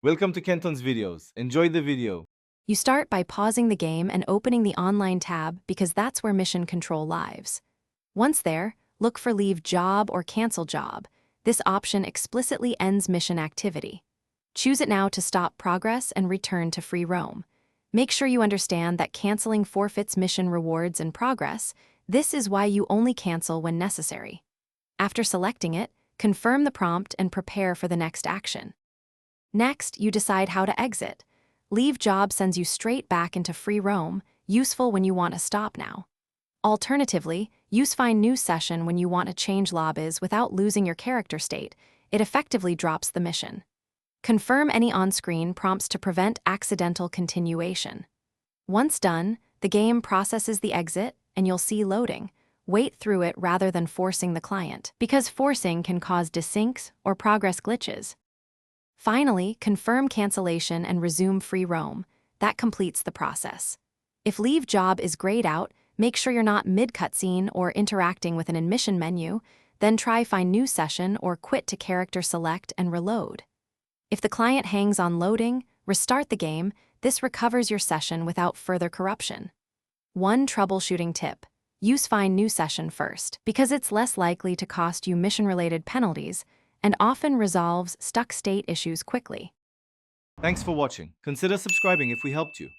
Welcome to Kenton's videos. Enjoy the video. You start by pausing the game and opening the online tab because that's where mission control lives. Once there, look for Leave Job or Cancel Job. This option explicitly ends mission activity. Choose it now to stop progress and return to free roam. Make sure you understand that canceling forfeits mission rewards and progress. This is why you only cancel when necessary. After selecting it, confirm the prompt and prepare for the next action. Next, you decide how to exit. Leave Job sends you straight back into free roam, useful when you want to stop now. Alternatively, use Find New Session when you want to change lobbies without losing your character state. It effectively drops the mission. Confirm any on-screen prompts to prevent accidental continuation. Once done, the game processes the exit, and you'll see loading. Wait through it rather than forcing the client, because forcing can cause desyncs or progress glitches. Finally, confirm cancellation and resume free roam. That completes the process. If Leave Job is grayed out, make sure you're not mid-cutscene or interacting with an admission menu, then try Find New Session or quit to character select and reload. If the client hangs on loading, restart the game. This recovers your session without further corruption. One troubleshooting tip: use Find New Session first, because it's less likely to cost you mission-related penalties and often resolves stuck state issues quickly. Thanks for watching. Consider subscribing if we helped you.